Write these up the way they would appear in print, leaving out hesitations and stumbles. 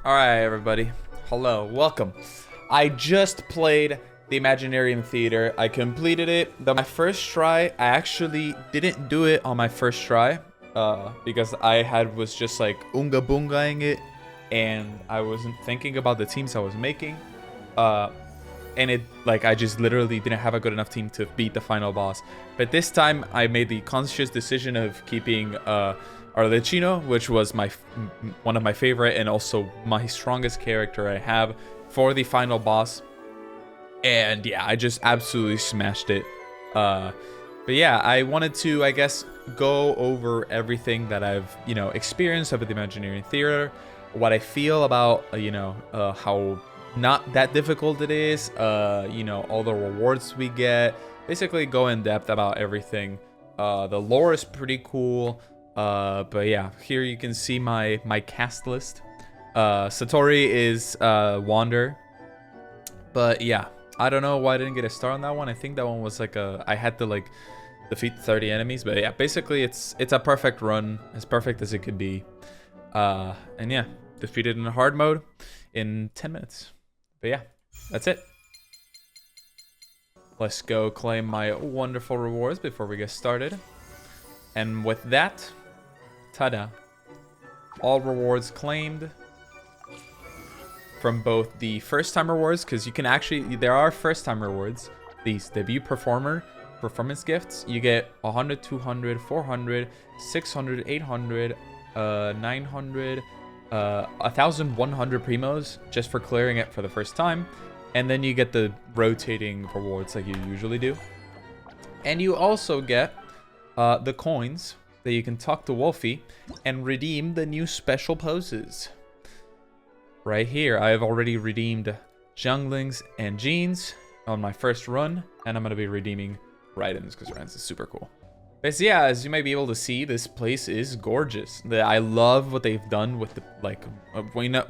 Alright, everybody. Hello, welcome. I just played the Imaginarium Theater. I completed it. My first try, I actually didn't do it on my first try because was just like unga bungaing it and I wasn't thinking about the teams I was making. And I just literally didn't have a good enough team to beat the final boss. But this time, I made the conscious decision of keeping Arlecchino, which was one of my favorite and also my strongest character I have for the final boss. And yeah, I just absolutely smashed it. But yeah, I wanted to, I guess, go over everything that I've, experienced over the Imaginarium Theater, what I feel about, how not that difficult it is, all the rewards we get, basically go in depth about everything. The lore is pretty cool, but yeah, here you can see my cast list. Satori is Wander, but yeah, I don't know why I didn't get a star on that one. I think that one was I had to defeat 30 enemies, but yeah, basically it's a perfect run, as perfect as it could be. And yeah, defeated in hard mode in 10 minutes. But yeah, that's it. Let's go claim my wonderful rewards before we get started. And with that, ta-da. All rewards claimed from both the first time rewards, because you can actually, there are first time rewards. These debut performance gifts. You get 100, 200, 400, 600, 800, 900, 1,100 primos just for clearing it for the first time, and then you get the rotating rewards like you usually do, and you also get the coins that you can talk to Wolfie and redeem the new special poses. Right here, I have already redeemed Junglings and Jeans on my first run, and I'm going to be redeeming Raidens because Raidens is super cool. But yeah, as you might be able to see, this place is gorgeous. I love what they've done with the,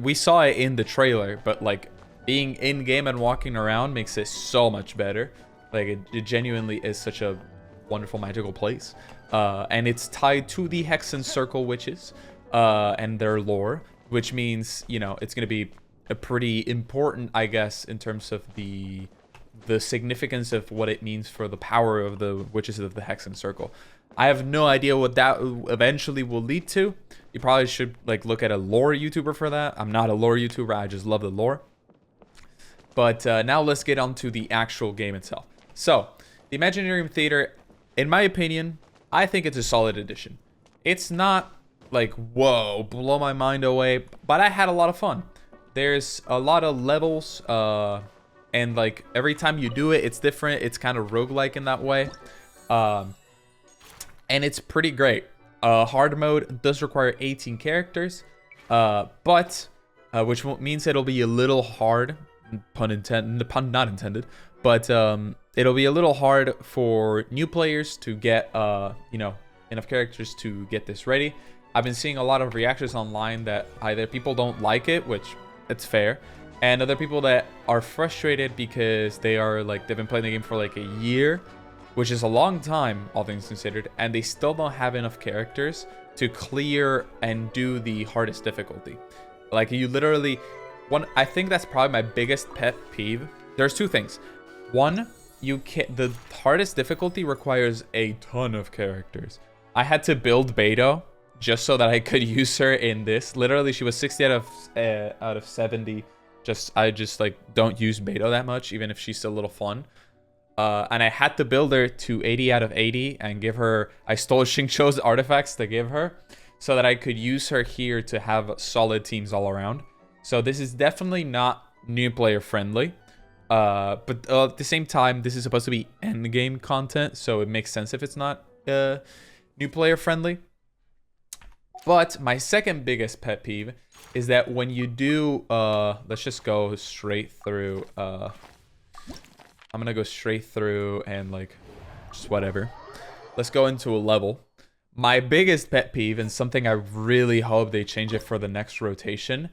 we saw it in the trailer, but being in game and walking around makes it so much better. It genuinely is such a wonderful magical place. And it's tied to the Hex and Circle witches and their lore, which means, it's going to be a pretty important, I guess, in terms of the significance of what it means for the power of the witches of the Hex and Circle. I have no idea what that eventually will lead to. You probably should look at a lore YouTuber for that. I'm not a lore YouTuber, I just love the lore. But now let's get on to the actual game itself. So, the Imaginarium Theater, in my opinion, I think it's a solid addition. It's not whoa, blow my mind away, but I had a lot of fun. There's a lot of levels, and every time you do it, it's different. It's kind of roguelike in that way. And it's pretty great. Hard mode does require 18 characters, but which means it'll be a little hard, pun not intended, but it'll be a little hard for new players to get enough characters to get this ready. I've been seeing a lot of reactions online that either people don't like it, which it's fair, and other people that are frustrated because they've been playing the game for a year, which is a long time, all things considered, and they still don't have enough characters to clear and do the hardest difficulty. You literally, I think that's probably my biggest pet peeve. There's two things. One, the hardest difficulty requires a ton of characters. I had to build Beto just so that I could use her in this. Literally, she was 60 out of 70. I just don't use Beto that much, even if she's still a little fun. And I had to build her to 80 out of 80 and give her, I stole Xingqiu's artifacts to give her so that I could use her here to have solid teams all around. So this is definitely not new player friendly. But at the same time, this is supposed to be endgame content, so it makes sense if it's not new player friendly. But my second biggest pet peeve is that when you do, let's just go straight through, I'm gonna go straight through and just whatever. Let's go into a level. My biggest pet peeve, and something I really hope they change it for the next rotation,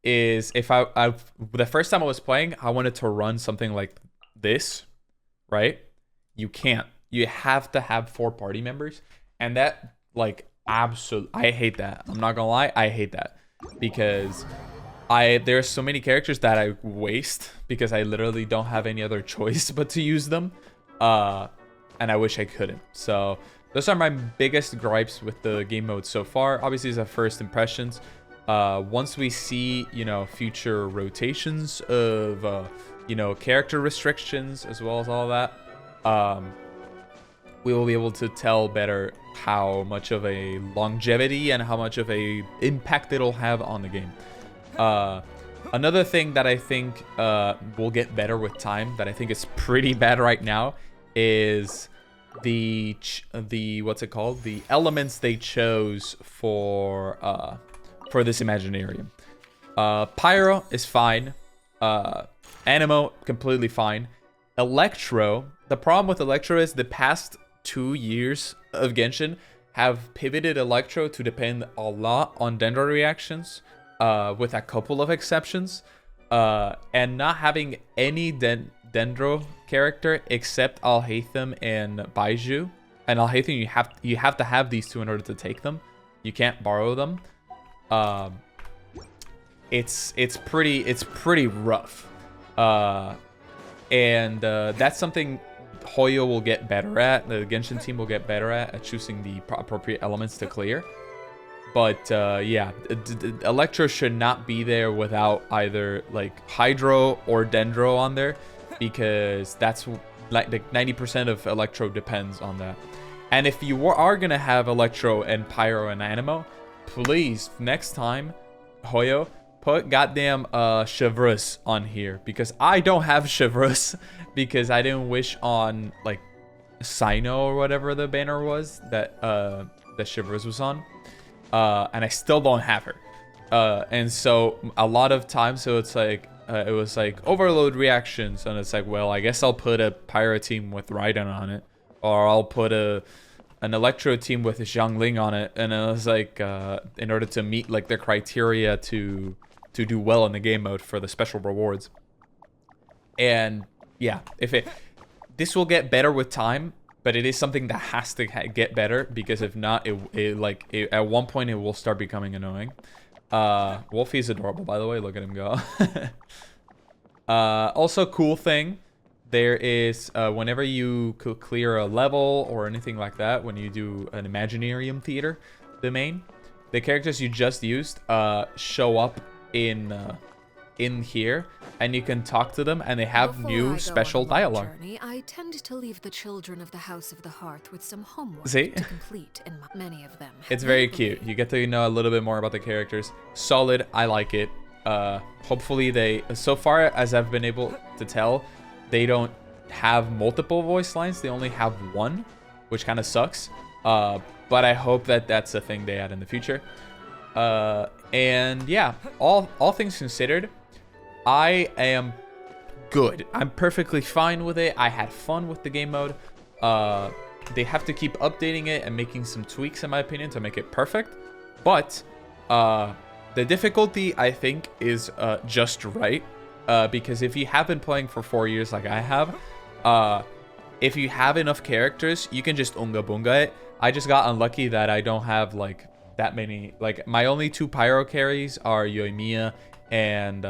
is if the first time I was playing, I wanted to run something like this, right? You can't. You have to have 4 party members, and that absolutely, I hate that. I'm not gonna lie, I hate that because There are so many characters that I waste because I literally don't have any other choice but to use them, and I wish I couldn't. So those are my biggest gripes with the game mode so far. Obviously, it's our first impressions. Once we see, future rotations of, character restrictions as well as all that, we will be able to tell better how much of a longevity and how much of a impact it'll have on the game. Another thing that I think will get better with time, that I think is pretty bad right now, is the what's it called? The elements they chose for this Imaginarium. Pyro is fine. Animo, completely fine. Electro, the problem with Electro is the past 2 years of Genshin have pivoted Electro to depend a lot on Dendro reactions, with a couple of exceptions, and not having any Dendro character except Alhaitham and Baiju. And Alhaitham, you have to have these two in order to take them. You can't borrow them. It's pretty rough, and that's something Hoyo will get better at. The Genshin team will get better at choosing the appropriate elements to clear. But yeah, Electro should not be there without either like Hydro or Dendro on there, because that's like 90% of Electro depends on that. And if you are gonna have Electro and Pyro and Animo, please next time, Hoyo, put goddamn Chevrus on here, because I don't have Chevrus because I didn't wish on like Sino or whatever the banner was that Chevrus was on, and I still don't have her. And so a lot of times, so it's like it was like overload reactions, and it's like, well, I guess I'll put a Pyro team with Raiden on it, or I'll put an Electro team with Xiangling on it, and it was like in order to meet like the criteria to do well in the game mode for the special rewards. And yeah, this will get better with time, but it is something that has to get better, because if not, at one point it will start becoming annoying. Wolfie is adorable, by the way. Look at him go. Also, cool thing, there is whenever you clear a level or anything like that, when you do an Imaginarium Theater domain, the characters you just used show up in here, and you can talk to them, and they have new special dialogue. I tend to leave the children of the House of the Hearth with some homework to complete, and many of them. It's very cute. You get to know a little bit more about the characters. Solid. I like it. Hopefully so far as I've been able to tell, they don't have multiple voice lines. They only have one, which kind of sucks. But I hope that that's a thing they add in the future. And yeah, all things considered, I am good. I'm perfectly fine with it. I had fun with the game mode. They have to keep updating it and making some tweaks, in my opinion, to make it perfect. But the difficulty, I think, is just right. Because if you have been playing for 4 years like I have, if you have enough characters, you can just unga bunga it. I just got unlucky that I don't have like that many. Like, my only 2 Pyro carries are Yoimiya and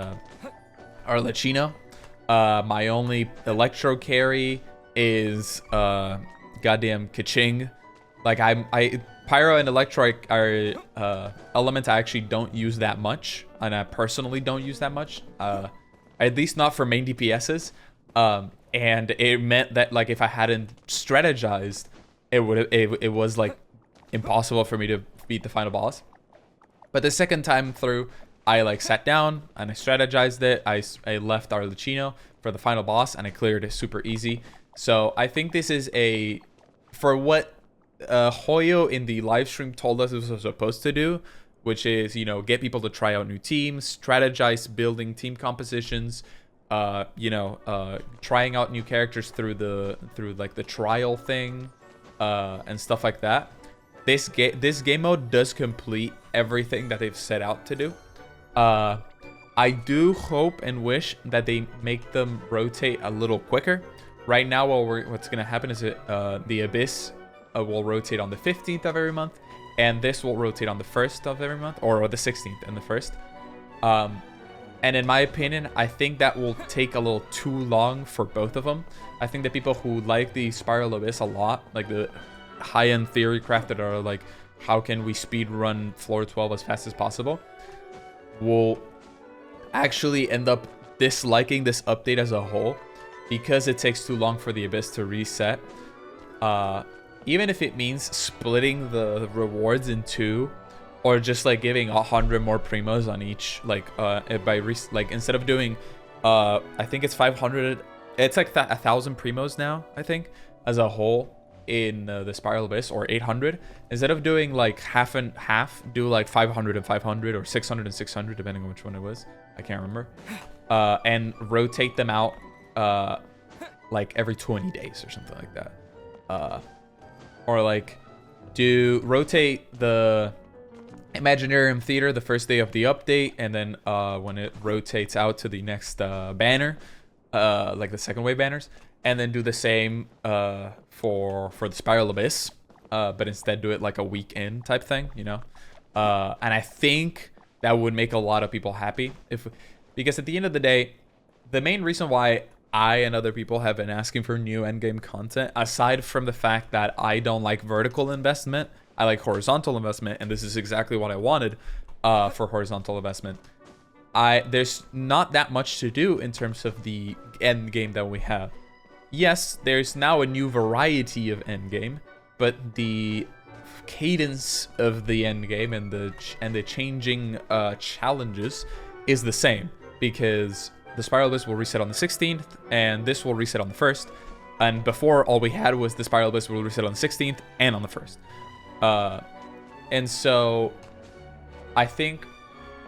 Arlecchino. My only Electro carry is goddamn Kaching. Like, Pyro and Electro are elements I actually don't use that much, and I personally don't use that much. At least not for main DPSs. And it meant that, like, if I hadn't strategized, it was like impossible for me to beat the final boss. But the second time through, I like sat down and I strategized it. I left Arlecchino for the final boss, and I cleared it super easy. So I think this is for what Hoyo in the live stream told us this was supposed to do, which is, get people to try out new teams, strategize building team compositions, trying out new characters through the trial thing, and stuff like that. This game mode does complete everything that they've set out to do. I do hope and wish that they make them rotate a little quicker. Right now, what's going to happen is the Abyss will rotate on the 15th of every month, and this will rotate on the 1st of every month, or the 16th and the 1st. And in my opinion, I think that will take a little too long for both of them. I think that people who like the Spiral Abyss a lot, like the high-end theory craft that are like, how can we speed run floor 12 as fast as possible, will actually end up disliking this update as a whole because it takes too long for the Abyss to reset. Even if it means splitting the rewards in two, or just like giving 100 more primos on each, like like instead of doing I think it's 500, it's like 1,000 primos now, I think, as a whole in the Spiral Abyss, or 800. Instead of doing like half and half, do like 500 and 500, or 600 and 600, depending on which one it was. I can't remember. And rotate them out like every 20 days or something like that. Or like rotate the Imaginarium Theater the first day of the update, and then when it rotates out to the next banner, like the second wave banners, and then do the same for the Spiral Abyss, but instead do it like a week in type thing, you know. And I think that would make a lot of people happy, because at the end of the day, the main reason why I and other people have been asking for new endgame content, aside from the fact that I don't like vertical investment, I like horizontal investment, and this is exactly what I wanted for horizontal investment. There's not that much to do in terms of the end game that we have. Yes, there's now a new variety of end game, but the cadence of the end game and the changing challenges is the same, because the Spiral Abyss will reset on the 16th, and this will reset on the 1st. And before, all we had was the Spiral Abyss will reset on the 16th and on the 1st. And so I think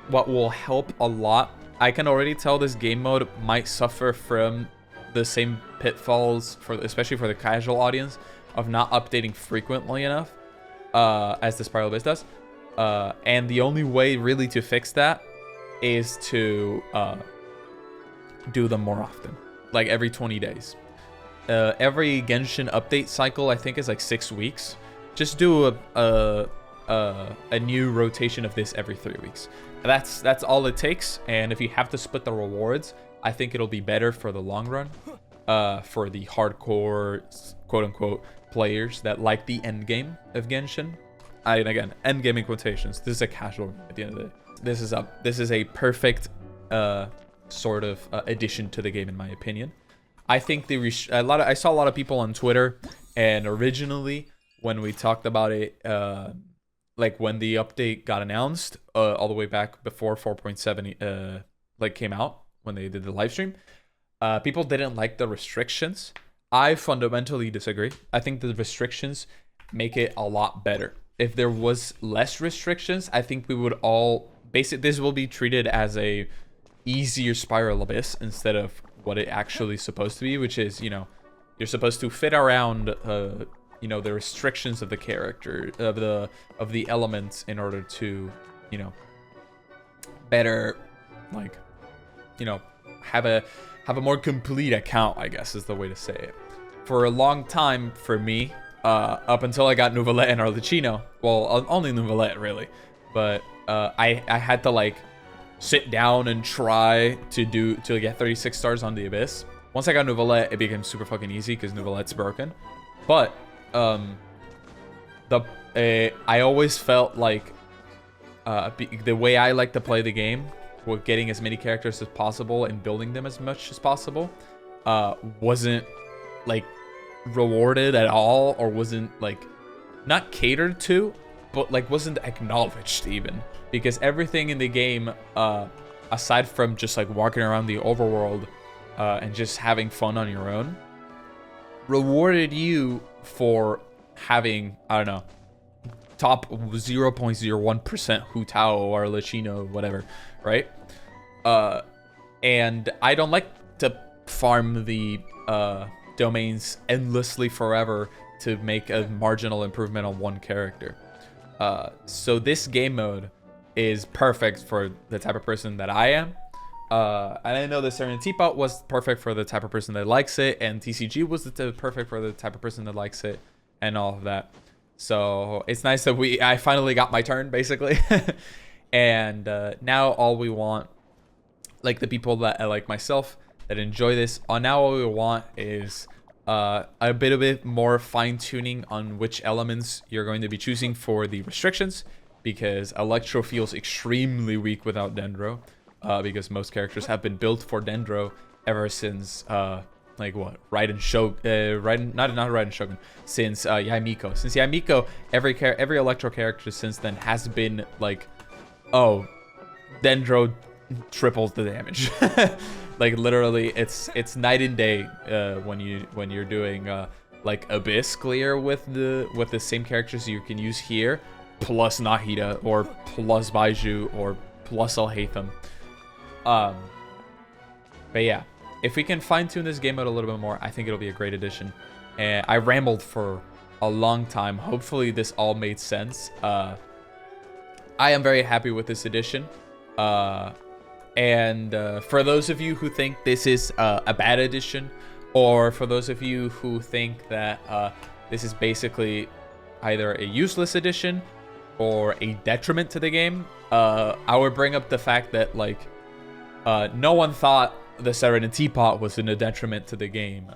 what will help a lot, I can already tell this game mode might suffer from the same pitfalls, especially for the casual audience, of not updating frequently enough as the Spiral Abyss does. And the only way really to fix that is to do them more often, like every 20 days. Every Genshin update cycle, I think, is like 6 weeks. Just do a new rotation of this every 3 weeks. That's all it takes. And if you have to split the rewards, I think it'll be better for the long run, for the hardcore, quote unquote, players that like the end game of Genshin. And again, end game in quotations. This is a casual at the end of the day. This is a perfect sort of addition to the game, in my opinion. I think I saw a lot of people on Twitter, and originally when we talked about it, like when the update got announced, all the way back before 4.7 like came out, when they did the live stream, people didn't like the restrictions. I fundamentally disagree. I think the restrictions make it a lot better. If there was less restrictions, I think we would all this will be treated as a easier Spiral Abyss instead of what it actually is supposed to be, which is, you know, you're supposed to fit around you know, the restrictions of the character, of the elements, in order to, you know, better, like, you know, have a more complete account, I guess is the way to say it. For a long time, for me, up until I got Nouvellette and Arlecchino, well, only Nouvellette really, but I had to like sit down and try to get 36 stars on the Abyss. Once I got Nouvellette, it became super fucking easy because Nouvellette's broken. But I always felt like the way I like to play the game, with getting as many characters as possible and building them as much as possible, wasn't like rewarded at all, or wasn't like not catered to, but like wasn't acknowledged even, because everything in the game, aside from just like walking around the overworld and just having fun on your own, rewarded for having, I don't know, top 0.01% Hu Tao or Arlecchino, whatever, right? And I don't like to farm the domains endlessly forever to make a marginal improvement on one character. So this game mode is perfect for the type of person that I am. And I know the Serenity was perfect for the type of person that likes it, and TCG was perfect for the type of person that likes it, and all of that. So it's nice that I finally got my turn, basically. And now all we want like the people that like myself that enjoy this, now all we want is a bit more fine-tuning on which elements you're going to be choosing for the restrictions, because Electro feels extremely weak without Dendro, because most characters have been built for Dendro ever since like what, Raiden Shogun, not Raiden Shogun, since Yaimiko. Since Yaimiko, every Electro character since then has been like, oh, Dendro triples the damage. Like literally, it's night and day when you're doing like Abyss clear with the same characters you can use here, plus Nahida or plus Baiju or plus Alhaitham. But yeah, if we can fine tune this game mode a little bit more, I think it'll be a great addition. And I rambled for a long time. Hopefully this all made sense. I am very happy with this addition. And for those of you who think this is a bad addition, or for those of you who think that this is basically either a useless addition or a detriment to the game, I would bring up the fact that like no one thought the Serenity Teapot was a detriment to the game,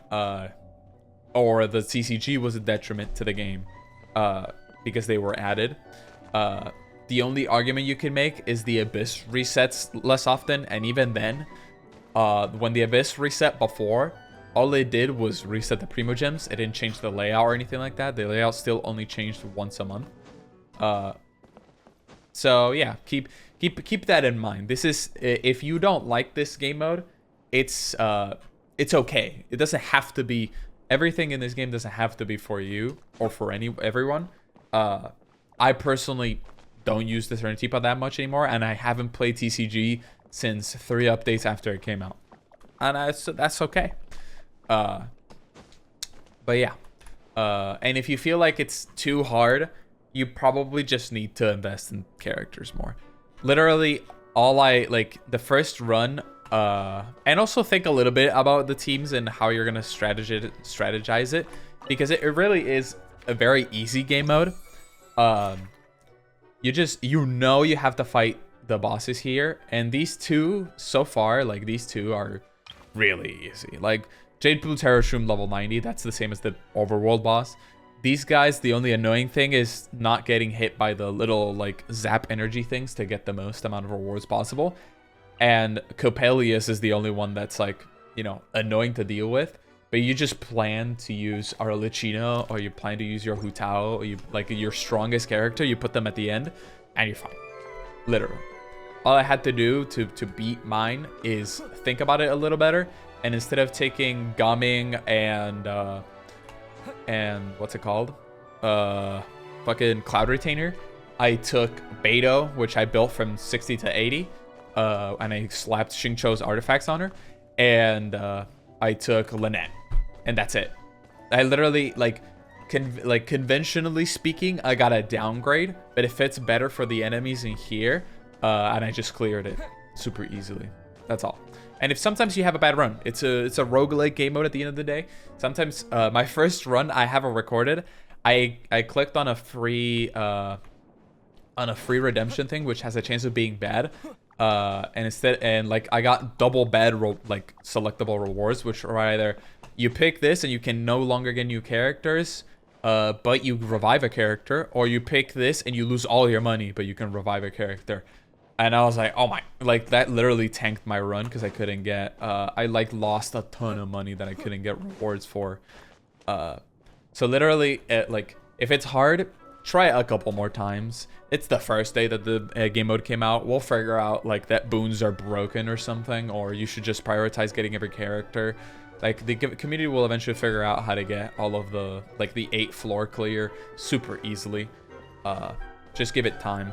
or the CCG was a detriment to the game, because they were added. The only argument you can make is the Abyss resets less often, and even then, when the Abyss reset before, all it did was reset the Primogems. It didn't change the layout or anything like that. The layout still only changed once a month. So yeah, keep that in mind. This is, if you don't like this game mode, it's okay. It doesn't have to be, everything in this game doesn't have to be for you or for everyone. I personally don't use the Serenity Teapot that much anymore, and I haven't played TCG since 3 updates after it came out, and that's okay. But yeah, and if you feel like it's too hard, you probably just need to invest in characters more. Literally, the first run, and also think a little bit about the teams and how you're gonna strategize it, because it really is a very easy game mode. You have to fight the bosses here, and these two so far, like these two are really easy. Like Jade Blue Terrashroom level 90, that's the same as the overworld boss. These guys, the only annoying thing is not getting hit by the little like zap energy things to get the most amount of rewards possible. And Coppelius is the only one that's like, you know, annoying to deal with. But you just plan to use Arlecchino, or you plan to use your Hutao, or you like your strongest character, you put them at the end, and you're fine. Literally. All I had to do to beat mine is think about it a little better, and instead of taking Gumming and what's it called? Fucking Cloud Retainer, I took Beto, which I built from 60 to 80, and I slapped Xingqiu's artifacts on her, and I took Lynette. And that's it. I literally, conventionally speaking, I got a downgrade, but it fits better for the enemies in here, and I just cleared it super easily. That's all. And if sometimes you have a bad run, it's a roguelike game mode at the end of the day. Sometimes my first run, I have it recorded. I clicked on a free redemption thing, which has a chance of being bad. And I got double bad selectable rewards, which are either you pick this and you can no longer get new characters, but you revive a character, or you pick this and you lose all your money, but you can revive a character. And I was like, oh my, like that literally tanked my run because I couldn't get, I lost a ton of money that I couldn't get rewards for. So literally, if it's hard, try it a couple more times. It's the first day that the game mode came out. We'll figure out that boons are broken or something, or you should just prioritize getting every character. The community will eventually figure out how to get all of the 8 floor clear super easily. Just give it time,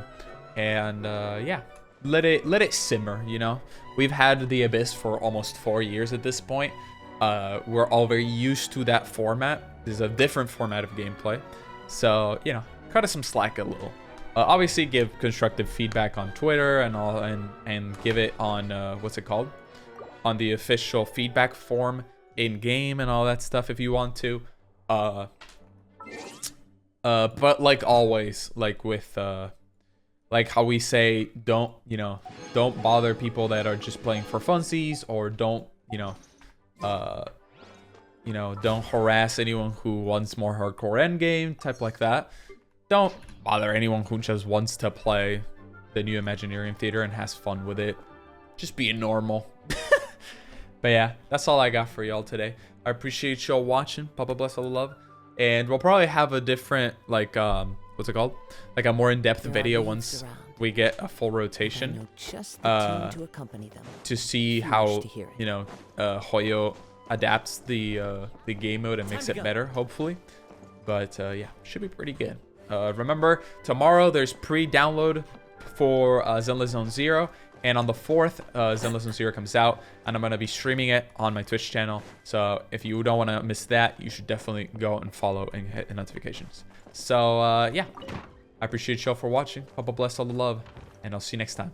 and yeah, let it simmer. You know, we've had the Abyss for almost 4 years at this point. We're all very used to that format. This is a different format of gameplay, so you know, cut us some slack a little. Obviously, give constructive feedback on Twitter and all, and give it on what's it called, on the official feedback form in game and all that stuff if you want to. But like always, with like how we say, don't, you know, don't bother people that are just playing for funsies, or don't, don't harass anyone who wants more hardcore endgame, type like that. Don't bother anyone who just wants to play the new Imaginarium Theater and has fun with it. Just being normal. But yeah, that's all I got for y'all today. I appreciate y'all watching. Papa bless all the love. And we'll probably have a different, like, what's it called? Like a more in-depth video once we get a full rotation. To see how, Hoyo adapts the game mode and makes it better, hopefully. But yeah, should be pretty good. Remember, tomorrow there's pre-download for Zenless Zone Zero. And on the 4th, Zenless Zone Zero comes out, and I'm going to be streaming it on my Twitch channel. So if you don't want to miss that, you should definitely go and follow and hit the notifications. So yeah, I appreciate y'all for watching. Papa bless all the love, and I'll see you next time.